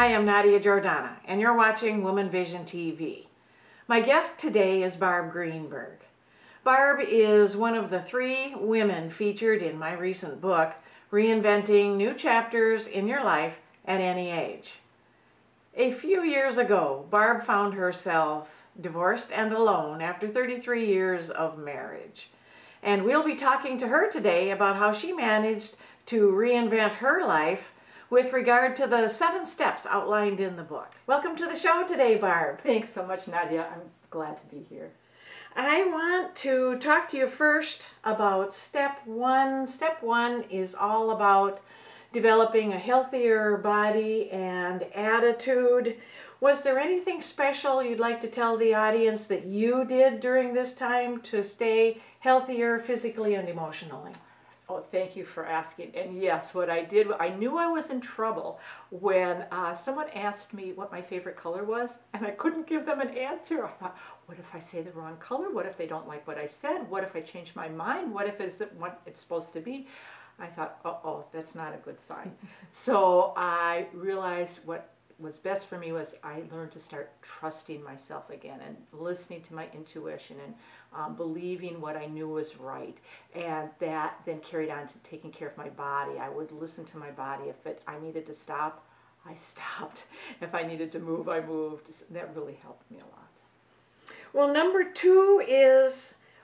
Hi, I'm Nadia Giordana, and you're watching WomanVision TV. My guest today is Barb Greenberg. Barb is one of the 3 women featured in my recent book, Reinventing New Chapters in Your Life at Any Age. A few years ago, Barb found herself divorced and alone after 33 years of marriage. And we'll be talking to her today about how she managed to reinvent her life with regard to the 7 steps outlined in the book. Welcome to the show today, Barb. Thanks so much, Nadia. I'm glad to be here. I want to talk to you first about step 1. Step 1 is all about developing a healthier body and attitude. Was there anything special you'd like to tell the audience that you did during this time to stay healthier physically and emotionally? Oh, thank you for asking. And yes, what I did, I knew I was in trouble when someone asked me what my favorite color was, and I couldn't give them an answer. I thought, what if I say the wrong color? What if they don't like what I said? What if I change my mind? What if it isn't what it's supposed to be? I thought, uh-oh, that's not a good sign. So I realized what was best for me was I learned to start trusting myself again and listening to my intuition and believing what I knew was right. And that then carried on to taking care of my body. I would listen to my body. If I needed to stop, I stopped. If I needed to move, I moved. That really helped me a lot. Well, number 2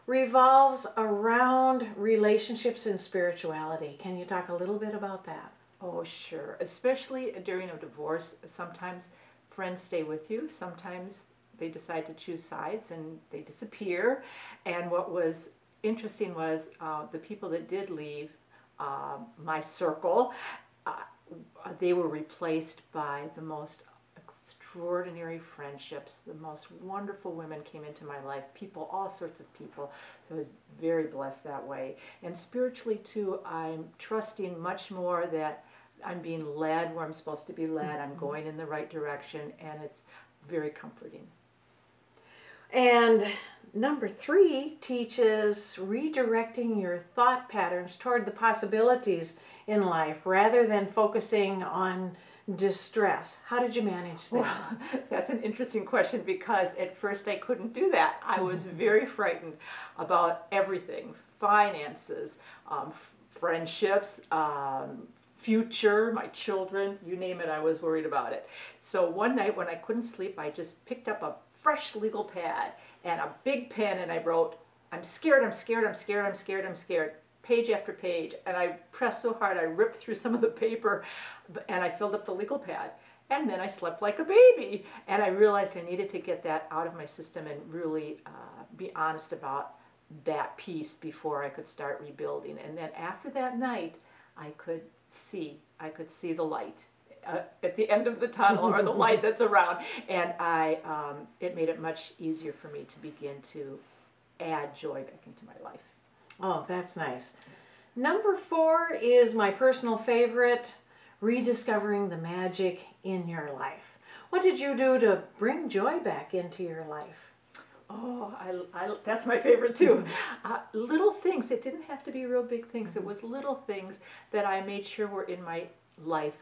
revolves around relationships and spirituality. Can you talk a little bit about that? Oh, sure. Especially during a divorce, sometimes friends stay with you. Sometimes they decide to choose sides and they disappear. And what was interesting was the people that did leave my circle, they were replaced by the most extraordinary friendships. The most wonderful women came into my life, people, all sorts of people. So I was very blessed that way. And spiritually too, I'm trusting much more that I'm being led where I'm supposed to be led. I'm going in the right direction, and it's very comforting. And number 3 teaches redirecting your thought patterns toward the possibilities in life rather than focusing on distress. How did you manage that? Well, that's an interesting question because at first I couldn't do that. I was very frightened about everything, finances, friendships, future, my children, you name it, I was worried about it. So one night when I couldn't sleep, I just picked up a fresh legal pad and a big pen and I wrote, I'm scared, I'm scared, I'm scared, I'm scared, I'm scared, page after page. And I pressed so hard, I ripped through some of the paper and I filled up the legal pad. And then I slept like a baby. And I realized I needed to get that out of my system and really be honest about that piece before I could start rebuilding. And then after that night, I could see the light at the end of the tunnel, or the light that's around, and it made it much easier for me to begin to add joy back into my life. Oh, that's nice. Number 4 is my personal favorite, rediscovering the magic in your life. What did you do to bring joy back into your life? Oh, that's my favorite too. Little things. It didn't have to be real big things. It was little things that I made sure were in my life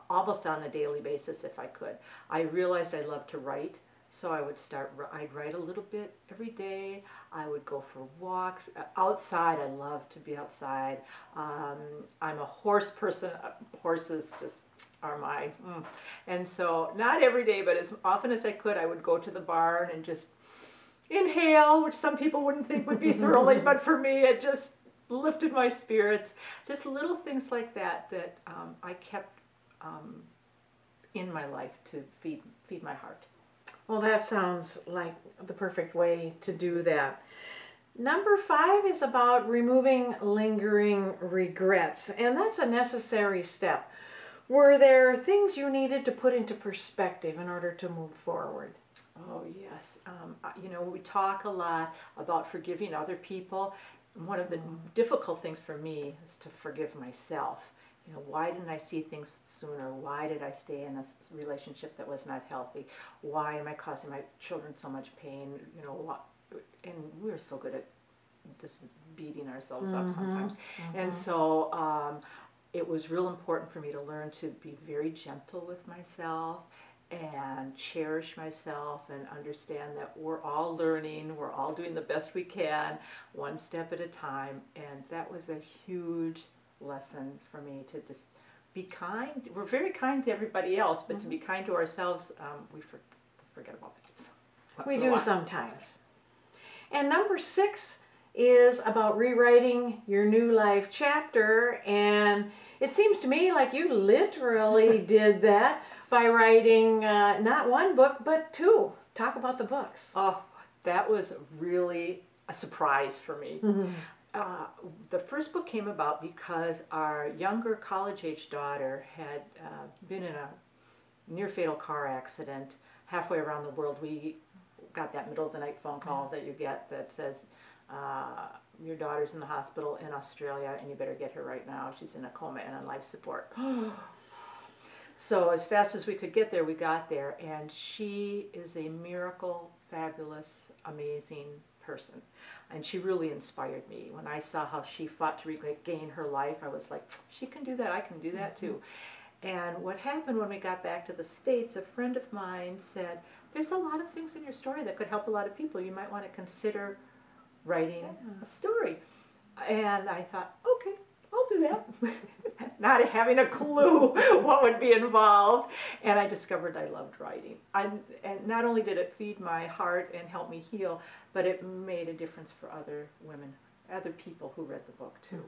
almost on a daily basis if I could. I realized I loved to write, so I'd write a little bit every day. I would go for walks outside. I love to be outside. I'm a horse person. Horses just are my, and so not every day, but as often as I could, I would go to the barn and just inhale, which some people wouldn't think would be thrilling, but for me it just lifted my spirits. Just little things like that that I kept in my life to feed my heart. Well, that sounds like the perfect way to do that. Number 5 is about removing lingering regrets, and that's a necessary step. Were there things you needed to put into perspective in order to move forward? Oh, yes. You know, we talk a lot about forgiving other people. One of the difficult things for me is to forgive myself. You know, why didn't I see things sooner? Why did I stay in a relationship that was not healthy? Why am I causing my children so much pain? You know, and we're so good at just beating ourselves up sometimes. And so it was real important for me to learn to be very gentle with myself and cherish myself and understand that we're all learning, we're all doing the best we can, one step at a time. And that was a huge lesson for me, to just be kind. We're very kind to everybody else, but to be kind to ourselves, we forget about that. We do sometimes. And number 6 is about rewriting your new life chapter, and it seems to me like you literally did that by writing not one book but 2. Talk about the books. Oh, that was really a surprise for me. The first book came about because our younger college-age daughter had been in a near-fatal car accident halfway around the world. We got that middle of the night phone call that you get that says, your daughter's in the hospital in Australia and you better get her right now. She's in a coma and on life support. So as fast as we could get there, we got there, and she is a miracle, fabulous, amazing person. And she really inspired me. When I saw how she fought to regain her life, I was like, she can do that, I can do that too. And what happened when we got back to the States, a friend of mine said, there's a lot of things in your story that could help a lot of people. You might want to consider writing a story. And I thought, okay, I'll do that. Not having a clue what would be involved. And I discovered I loved writing. And not only did it feed my heart and help me heal, but it made a difference for other women, other people who read the book too.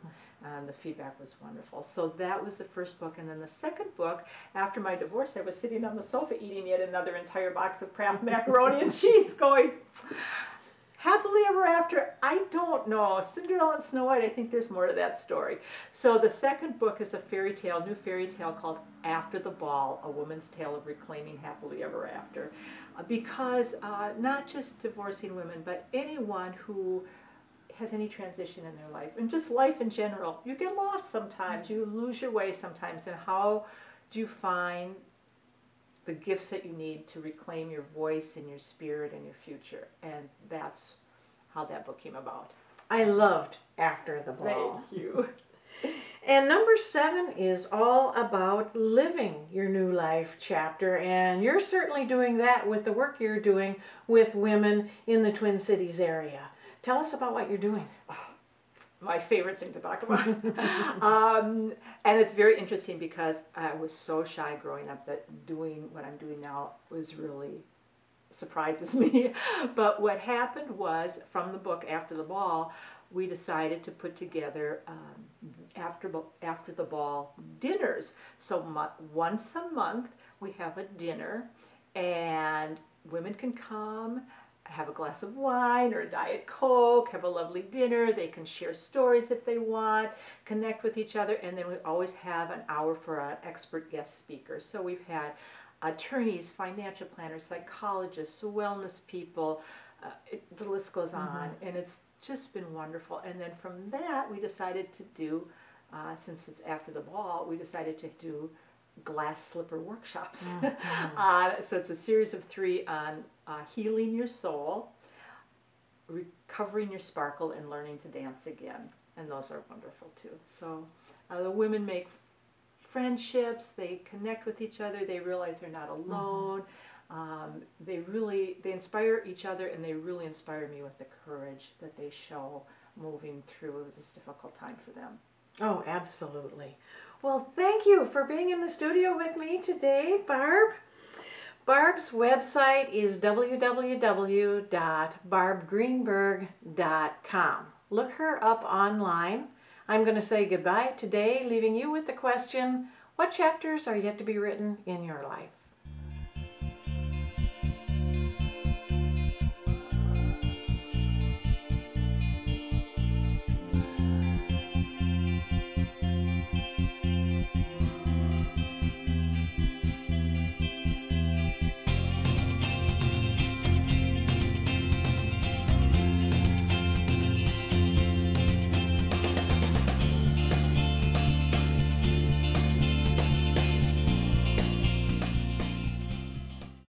The feedback was wonderful. So that was the first book. And then the second book, after my divorce, I was sitting on the sofa eating yet another entire box of Kraft macaroni and cheese going, happily ever after, I don't know. Cinderella and Snow White, I think there's more to that story. So the second book is a fairy tale, new fairy tale called After the Ball, A Woman's Tale of Reclaiming Happily Ever After. Because not just divorcing women, but anyone who has any transition in their life, and just life in general, you get lost sometimes, you lose your way sometimes, and how do you find the gifts that you need to reclaim your voice and your spirit and your future? And that's how that book came about. I loved After the Ball. Thank you. And number 7 is all about living your new life chapter, and you're certainly doing that with the work you're doing with women in the Twin Cities area. Tell us about what you're doing. My favorite thing to talk about. And it's very interesting because I was so shy growing up that doing what I'm doing now was really surprises me. But what happened was, from the book After the Ball, we decided to put together after the ball dinners. So once a month we have a dinner, and women can come, have a glass of wine or a Diet Coke, have a lovely dinner. They can share stories if they want, connect with each other, and then we always have an hour for an expert guest speaker. So we've had attorneys, financial planners, psychologists, wellness people, the list goes on, and it's just been wonderful. And then from that we decided to do, since it's After the Ball, we decided to do glass slipper workshops. So it's a series of 3 on healing your soul, recovering your sparkle, and learning to dance again. And those are wonderful too. So the women make friendships, they connect with each other, they realize they're not alone. They inspire each other, and they really inspire me with the courage that they show moving through this difficult time for them. Oh, absolutely. Well, thank you for being in the studio with me today, Barb. Barb's website is www.barbgreenberg.com. Look her up online. I'm going to say goodbye today, leaving you with the question, what chapters are yet to be written in your life?